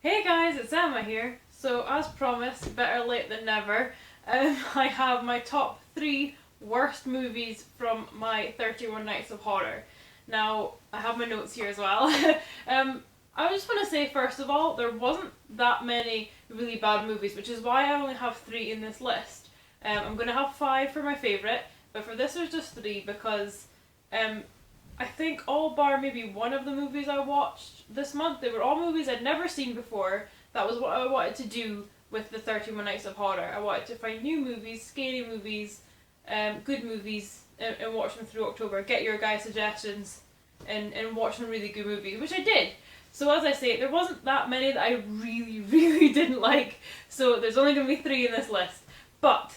Hey guys, it's Emma here. So, as promised, better late than never, I have my top 3 worst movies from my 31 Nights of Horror. Now, I have my notes here as well. I just want to say, first of all, there wasn't that many really bad movies, which is why I only have 3 in this list. I'm going to have 5 for my favourite, but for this there's just 3 because um, I think all bar maybe one of the movies I watched this month, they were all movies I'd never seen before. That was what I wanted to do with the 31 Nights of Horror. I wanted to find new movies, scary movies, good movies, and watch them through October. Get your guys' suggestions and watch some really good movies, which I did. So as I say, there wasn't that many that I really, really didn't like. So there's only going to be 3 in this list. But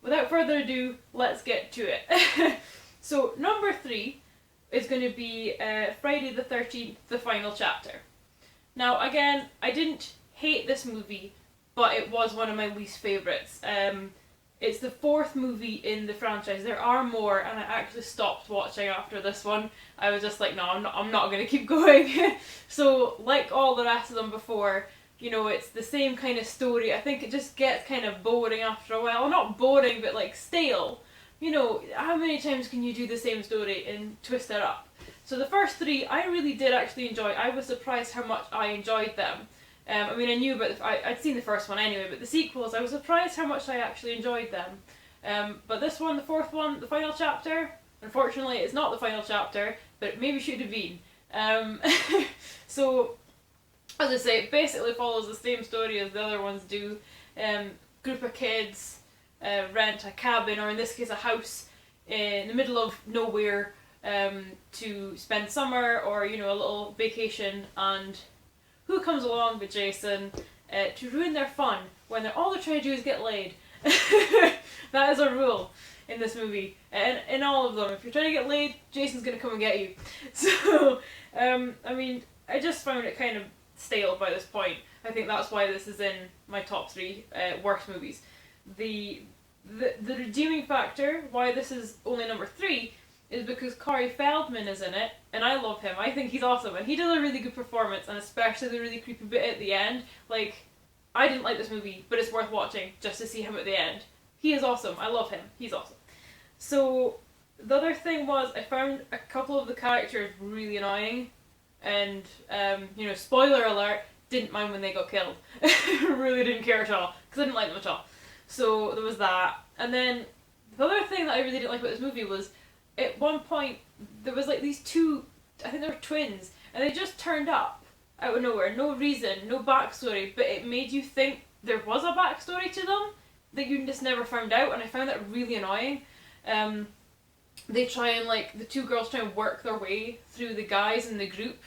without further ado, let's get to it. So number 3 is going to be Friday the 13th, the final chapter. Now, again, I didn't hate this movie, but it was one of my least favourites. It's the 4th movie in the franchise. There are more, and I actually stopped watching after this one. I was just like, no, I'm not going to keep going. So, like all the rest of them before, it's the same kind of story. I think it just gets kind of boring after a while. Not boring, but like stale. How many times can you do the same story and twist it up? So the first 3, I really did actually enjoy. I was surprised how much I enjoyed them. I knew about I'd seen the first one anyway, but the sequels, I was surprised how much I actually enjoyed them. But this one, the 4th one, the final chapter, unfortunately, it's not the final chapter, but it maybe should have been. So, as I say, it basically follows the same story as the other ones do. Group of kids rent a cabin, or in this case a house, in the middle of nowhere to spend summer or a little vacation, and who comes along but Jason to ruin their fun when all they're trying to do is get laid. That is a rule in this movie, and in all of them. If you're trying to get laid, Jason's gonna come and get you. So I just found it kind of stale by this point. I think that's why this is in my top 3 worst movies. The redeeming factor why this is only number 3 is because Corey Feldman is in it, and I love him. I think he's awesome, and he does a really good performance, and especially the really creepy bit at the end. Like, I didn't like this movie, but it's worth watching just to see him at the end. He is awesome. I love him. He's awesome. So the other thing was I found a couple of the characters really annoying, and spoiler alert, didn't mind when they got killed. Really didn't care at all because I didn't like them at all. So there was that. And then the other thing that I really didn't like about this movie was at one point there was like these 2, I think they were twins, and they just turned up out of nowhere. No reason, no backstory, but it made you think there was a backstory to them that you just never found out, and I found that really annoying. They try and the 2 girls try and work their way through the guys in the group.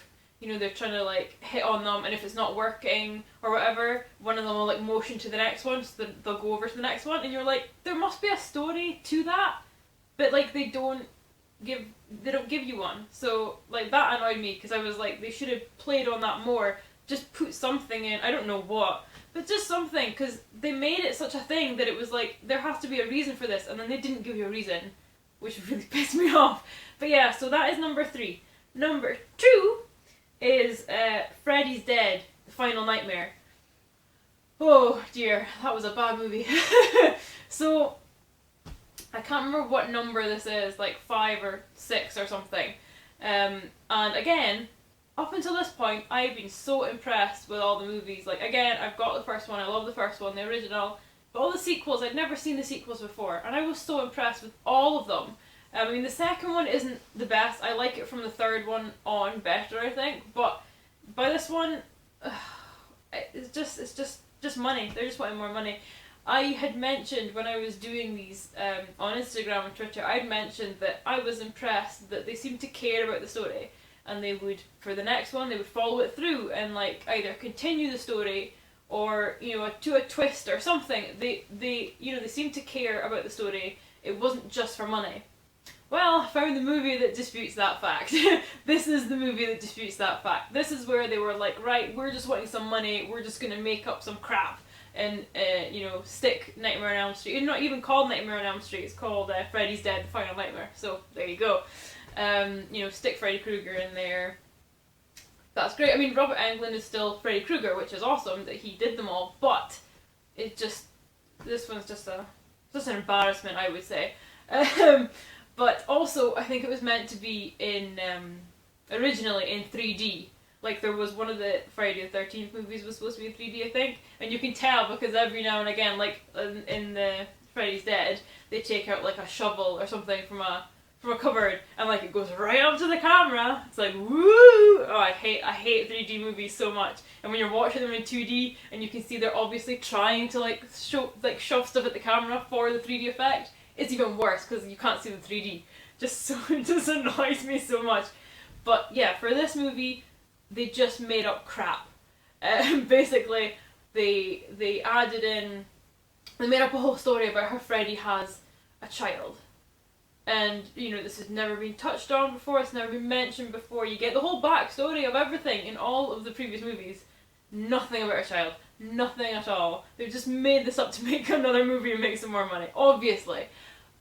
They're trying to hit on them, and if it's not working or whatever, one of them will motion to the next one, so they'll go over to the next one, and you're like, there must be a story to that, but they don't give you one. So that annoyed me, because I was like, they should have played on that more. Just put something in, I don't know what, but just something, because they made it such a thing that it was like, there has to be a reason for this, and then they didn't give you a reason, which really pissed me off. But yeah, so that is number 3. Number 2 is Freddys Dead, the Final Nightmare. Oh dear, that was a bad movie. So, I can't remember what number this is, 5 or 6 or something. And again, up until this point, I've been so impressed with all the movies. Again, I've got the first one, I love the first one, the original. But all the sequels, I'd never seen the sequels before, and I was so impressed with all of them. The second one isn't the best. I like it from the 3rd one on better, I think. But by this one, it's just money. They're just wanting more money. I had mentioned when I was doing these on Instagram and Twitter, I'd mentioned that I was impressed that they seemed to care about the story, and they would, for the next one, they would follow it through and either continue the story or to a twist or something. They seemed to care about the story. It wasn't just for money. Well, I found the movie that disputes that fact. This is the movie that disputes that fact. This is where they were like, right, we're just wanting some money, we're just going to make up some crap and, stick Nightmare on Elm Street. It's not even called Nightmare on Elm Street, it's called Freddy's Dead, the Final Nightmare. So, there you go. Stick Freddy Krueger in there. That's great. I mean, Robert Englund is still Freddy Krueger, which is awesome that he did them all, but it just, this one's just an embarrassment, I would say. But also, I think it was meant to be in, originally in 3D. Like, there was one of the Friday the 13th movies was supposed to be in 3D, I think, and you can tell because every now and again, like, in the Freddys Dead, they take out, like, a shovel or something from a cupboard, and like it goes right up to the camera. It's like, woo! Oh, I hate 3D movies so much. And when you're watching them in 2D, and you can see they're obviously trying to like shove stuff at the camera for the 3D effect, it's even worse because you can't see the 3D. It just annoys me so much. But yeah, for this movie, they just made up crap. Basically, they added in, they made up a whole story about how Freddy has a child. And, you know, this has never been touched on before, it's never been mentioned before. You get the whole backstory of everything in all of the previous movies. Nothing about a child. Nothing at all. They've just made this up to make another movie and make some more money, obviously.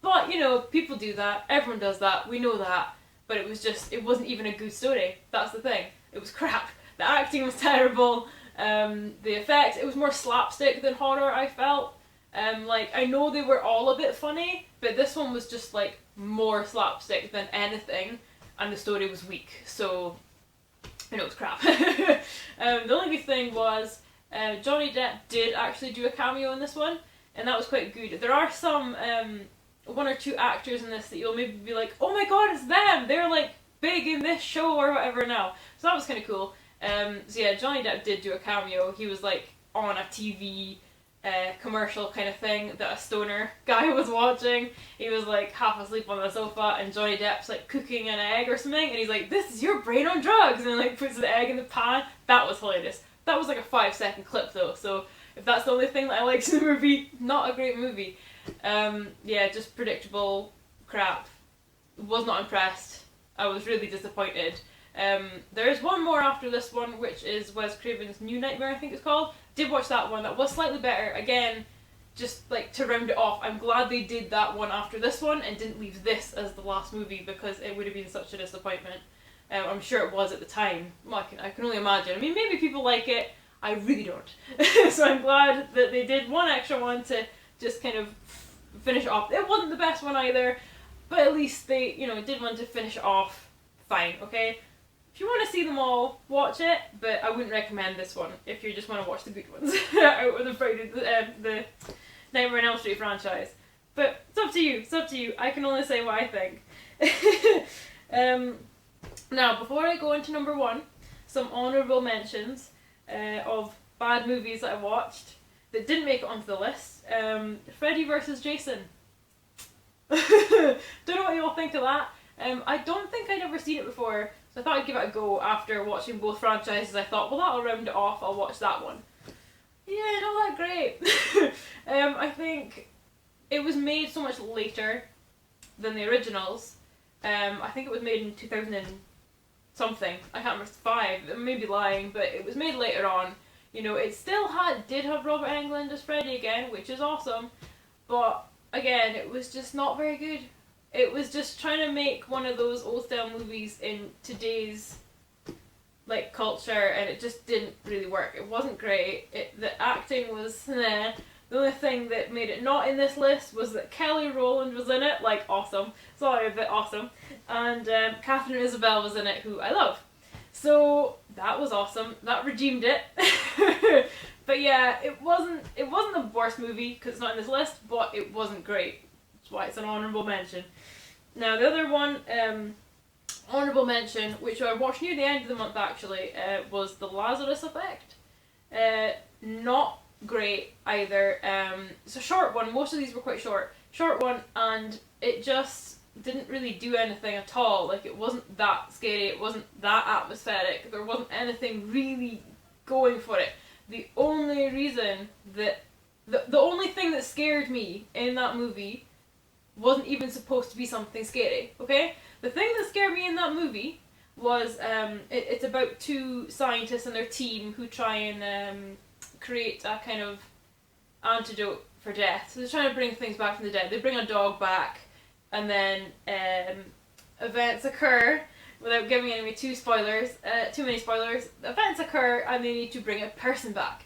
But, you know, people do that, everyone does that, we know that. But it wasn't even a good story. That's the thing. It was crap. The acting was terrible. The effects, it was more slapstick than horror, I felt. Like, I know they were all a bit funny, but this one was just, like, more slapstick than anything, and the story was weak, so, you know, it was crap. The only good thing was, Johnny Depp did actually do a cameo in this one, and that was quite good. There are some, one or two actors in this that you'll maybe be like, oh my god, it's them! They're, like, big in this show or whatever now. So that was kind of cool. So yeah, Johnny Depp did do a cameo. He was, like, on a TV commercial kind of thing that a stoner guy was watching. He was like half asleep on the sofa and Johnny Depp's like cooking an egg or something and he's like, this is your brain on drugs, and like puts the egg in the pan. That was hilarious. That was like a 5-second clip though, so if that's the only thing that I liked in the movie, not a great movie. Yeah, just predictable crap. Was not impressed. I was really disappointed. There is one more after this one, which is Wes Craven's New Nightmare, I think it's called. Did watch that one. That was slightly better. Again, just like to round it off, I'm glad they did that one after this one and didn't leave this as the last movie because it would have been such a disappointment. I'm sure it was at the time. Well, I can only imagine. I mean, maybe people like it. I really don't. So I'm glad that they did one extra one to just kind of finish it off. It wasn't the best one either, but at least they, you know, did one to finish it off. Fine, okay? If you want to see them all, watch it, but I wouldn't recommend this one if you just want to watch the good ones out of the Friday, the Nightmare on Elm Street franchise. But it's up to you. It's up to you. I can only say what I think. Now, before I go into number one, some honourable mentions of bad movies that I watched that didn't make it onto the list. Freddy vs. Jason. Don't know what you all think of that. I don't think I'd ever seen it before, so I thought I'd give it a go after watching both franchises. I thought, well, that'll round it off, I'll watch that one. Yeah, not that great. I think it was made so much later than the originals. I think it was made in 2000 and something. I can't remember, 5. I may be lying, but it was made later on. You know, it still did have Robert Englund as Freddy again, which is awesome. But again, it was just not very good. It was just trying to make one of those old style movies in today's like culture, and it just didn't really work. It wasn't great. The acting was The only thing that made it not in this list was that Kelly Rowland was in it, like awesome. Sorry, a bit awesome. And Catherine Isabel was in it, who I love. So that was awesome. That redeemed it. But yeah, it wasn't the worst movie because it's not in this list, but it wasn't great. That's why it's an honourable mention. Now the other one, honourable mention, which I watched near the end of the month actually, was The Lazarus Effect. Not great either. It's a short one. Most of these were quite short. Short one, and it just didn't really do anything at all. Like, it wasn't that scary, it wasn't that atmospheric, there wasn't anything really going for it. The only reason that the only thing that scared me in that movie wasn't even supposed to be something scary, okay? The thing that scared me in that movie was it's about two scientists and their team who try and create a kind of antidote for death. So they're trying to bring things back from the dead. They bring a dog back, and then events occur without giving any too many spoilers, events occur and they need to bring a person back.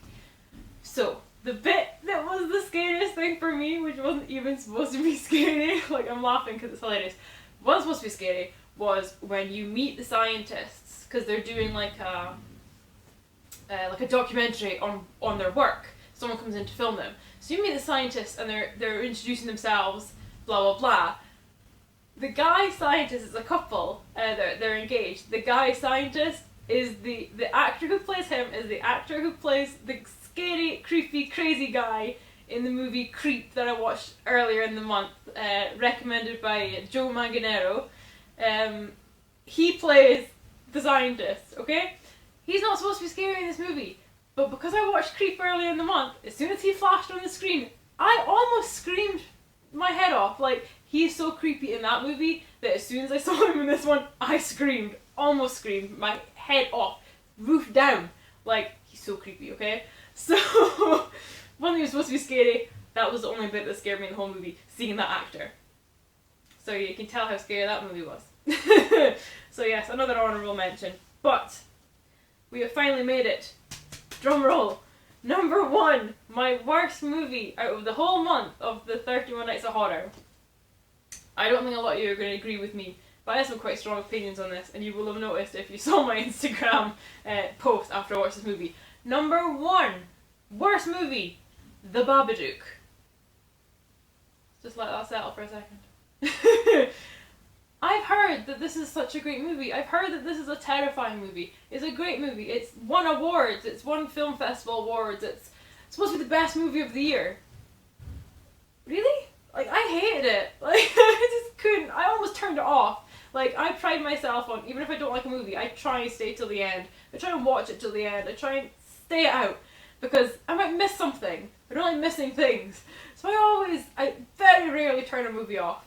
So, the bit that was the scariest thing for me, which wasn't even supposed to be scary, like I'm laughing because it's hilarious, wasn't supposed to be scary, was when you meet the scientists, because they're doing like a documentary on their work. Someone comes in to film them. So you meet the scientists and they're introducing themselves, blah blah blah. The guy scientist is a couple, they're engaged. The guy scientist is the actor who plays him is the actor who plays the scary, creepy, crazy guy in the movie Creep that I watched earlier in the month, recommended by Joe Manganero. He plays the scientist, okay? He's not supposed to be scary in this movie, but because I watched Creep earlier in the month, as soon as he flashed on the screen, I almost screamed my head off. Like, he's so creepy in that movie that as soon as I saw him in this one, I screamed. Almost screamed. My head off. Roof down. Like, he's so creepy, okay? So, one thing was supposed to be scary, that was the only bit that scared me in the whole movie, seeing that actor. So you can tell how scary that movie was. So yes, another honourable mention. But, we have finally made it. Drum roll. Number 1, my worst movie out of the whole month of the 31 Nights of Horror. I don't think a lot of you are going to agree with me, but I have some quite strong opinions on this, and you will have noticed if you saw my Instagram post after I watched this movie. Number 1, worst movie, The Babadook. Just let that settle for a second. I've heard that this is such a great movie. I've heard that this is a terrifying movie. It's a great movie. It's won awards. It's won film festival awards. It's supposed to be the best movie of the year. Really? Like, I hated it. Like, I just couldn't. I almost turned it off. Like, I pride myself on, even if I don't like a movie, I try and stay till the end. I try and watch it till the end. I try and stay out. Because I might miss something. I don't like missing things. So I very rarely turn a movie off.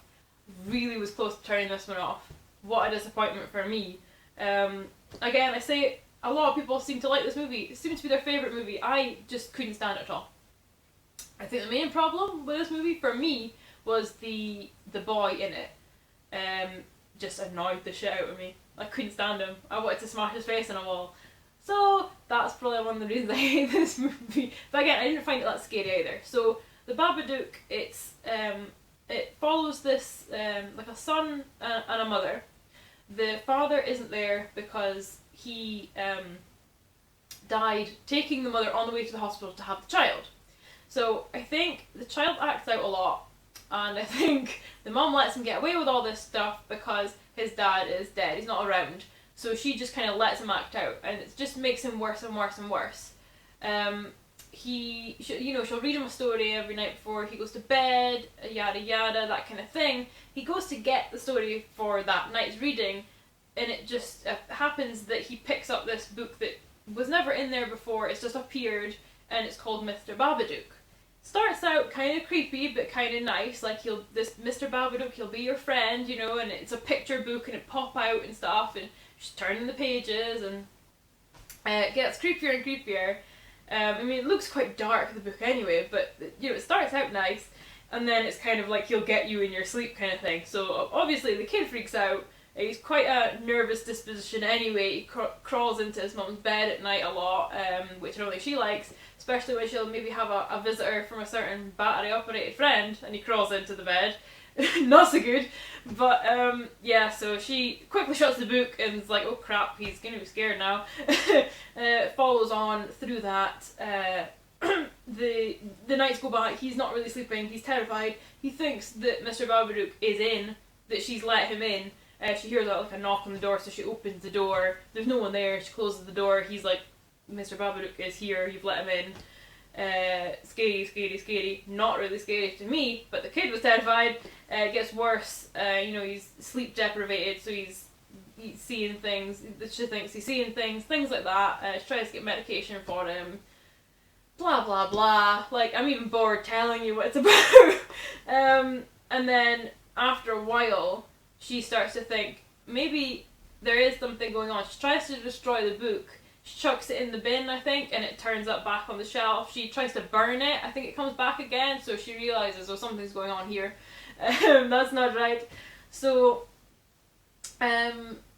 Really was close to turning this one off. What a disappointment for me. Again, I say a lot of people seem to like this movie. It seems to be their favourite movie. I just couldn't stand it at all. I think the main problem with this movie for me was the boy in it. Just annoyed the shit out of me. I couldn't stand him. I wanted to smash his face on a wall. So that's probably one of the reasons I hate this movie. But again, I didn't find it that scary either. So the Babadook, it follows this like a son and a mother. The father isn't there because he died taking the mother on the way to the hospital to have the child. So I think the child acts out a lot, and I think the mum lets him get away with all this stuff because his dad is dead. He's not around. So she just kind of lets him act out, and it just makes him worse and worse and worse. She'll read him a story every night before he goes to bed, yada yada, that kind of thing. He goes to get the story for that night's reading, and it just happens that he picks up this book that was never in there before. It's just appeared, and it's called Mr. Babadook. Starts out kind of creepy, but kind of nice. Like, this Mr. Babadook, he'll be your friend, you know, and it's a picture book, and it pop out and stuff, and she's turning the pages, and it gets creepier and creepier. I mean, it looks quite dark, the book anyway, but, you know, it starts out nice, and then it's kind of like he'll get you in your sleep kind of thing. So, obviously, the kid freaks out. He's quite a nervous disposition anyway. He crawls into his mum's bed at night a lot, which I don't think she likes, especially when she'll maybe have a visitor from a certain battery-operated friend, and he crawls into the bed. Not so good. But, yeah, so she quickly shuts the book and is like, oh crap, he's gonna be scared now. Follows on through that. The nights go by, he's not really sleeping, he's terrified. He thinks that Mr. Babadook is in, that she's let him in. She hears like a knock on the door, so she opens the door. There's no one there, she closes the door. He's like, Mr. Babadook is here, you've let him in. Scary, scary, scary. Not really scary to me, but the kid was terrified. It gets worse. He's sleep deprivated, so he's seeing things. She thinks he's seeing things like that. She tries to get medication for him. Blah blah blah. Like, I'm even bored telling you what it's about. And then after a while, she starts to think maybe there is something going on. She tries to destroy the book. She chucks it in the bin, I think, and it turns up back on the shelf. She tries to burn it. I think it comes back again, so she realises, oh, something's going on here. That's not right. So,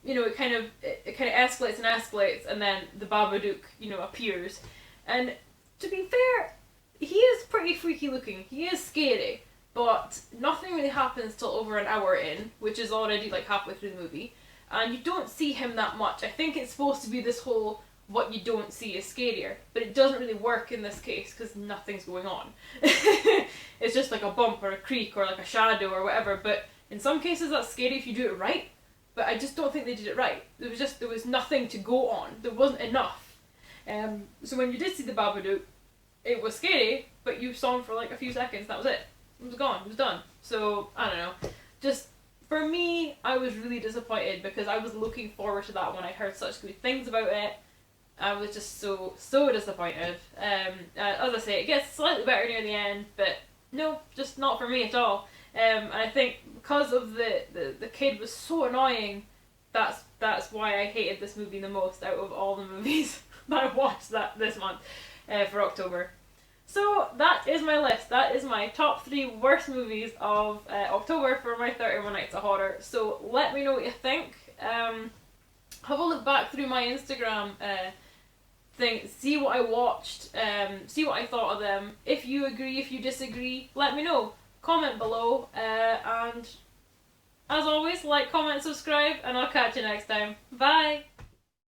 it kind of escalates and escalates, and then the Babadook, appears. And to be fair, he is pretty freaky looking. He is scary, but nothing really happens till over an hour in, which is already like halfway through the movie, and you don't see him that much. I think it's supposed to be this whole what you don't see is scarier, but it doesn't really work in this case because nothing's going on. It's just like a bump or a creak or like a shadow or whatever, but in some cases that's scary if you do it right, but I just don't think they did it right. There was nothing to go on. There wasn't enough. So when you did see the Babadook, it was scary, but you saw him for like a few seconds, that was it. It was gone, it was done. So, I don't know. Just, for me, I was really disappointed because I was looking forward to that when I heard such good things about it. I was just so disappointed. As I say, it gets slightly better near the end, but no, just not for me at all. And I think because of the kid was so annoying, that's why I hated this movie the most out of all the movies that I watched this month for October. So that is my list. That is my top 3 worst movies of October for my 31 Nights of Horror. So let me know what you think. Have a look back through my Instagram thing, see what I watched, see what I thought of them. If you agree, if you disagree, let me know. Comment below, and as always, like, comment, subscribe, and I'll catch you next time. Bye!